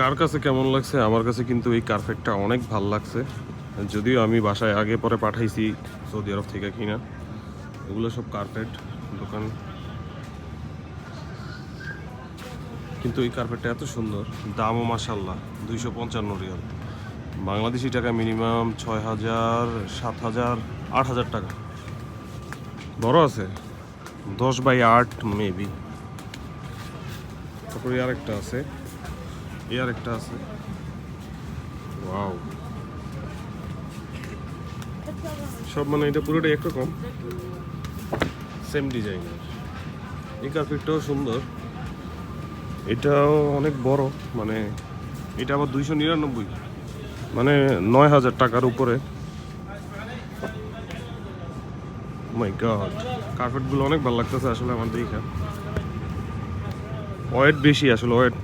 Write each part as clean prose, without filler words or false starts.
কার কাছে কেমন লাগছে? আমার কাছে কিন্তু এই কার্পেটটা অনেক ভাল লাগছে। যদিও আমি বাসায় আগে পরে পাঠাইছি সৌদি আরব থেকে কিনা। এগুলো সব কার্পেট দোকান, কিন্তু এই কার্পেটটা এত সুন্দর, দামও মাশাল্লাহ 255 রিয়াল, বাংলাদেশি টাকা মিনিমাম 6,000, 7,000, 8,000 টাকা। বড় আছে 10x8 মেবি। তারপরে আরেকটা আছে, আরেকটা আছে। ওয়াও, সব মানে এটা পুরোটাই একরকম, সেম ডিজাইনের। এই কার্পেটটাও সুন্দর, এটাও অনেক বড়, মানে এটা আবার 299, মানে 9,000 টাকার উপরে। মাই গড, কার্পেটগুলো অনেক ভালো লাগতেছে আসলে আমার দেখে। ওয়েট বেশি, আসলে ওয়েট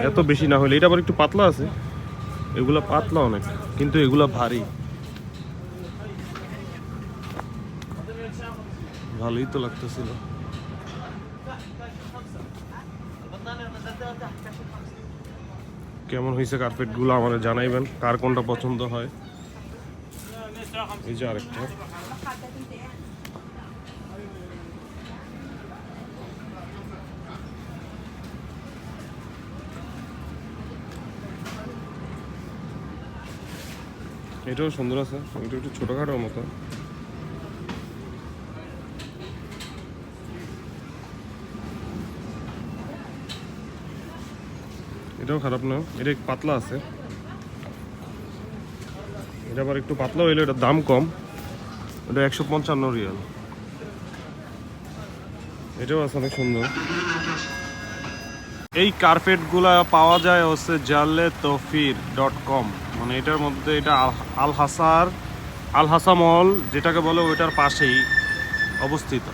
এত বেশি না হলে, এটা আবার একটু পাতলা আছে, এগুলা পাতলা অনেক, কিন্তু এগুলা ভারী। ভালোই তো লাগতেছিল। কেমন হয়েছে কার্পেটগুলো আমাদের জানাইবেন, কার কোনটা পছন্দ হয়। এই যে আরেকটা, এটাও সুন্দর আছে, এটা একটু ছোটখাটোর মতো। এটাও খারাপ না, এটা একটু পাতলা আছে। এটা আবার একটু পাতলা হইলে এটার দাম কম, এটা 155 রিয়াল। এটাও আছে অনেক সুন্দর। এই কার্পেটগুলা পাওয়া যায় হচ্ছে jalletofir.com, মানে এটার মধ্যে, এটা আল হাসা মল যেটাকে বলে ওইটার পাশেই অবস্থিত।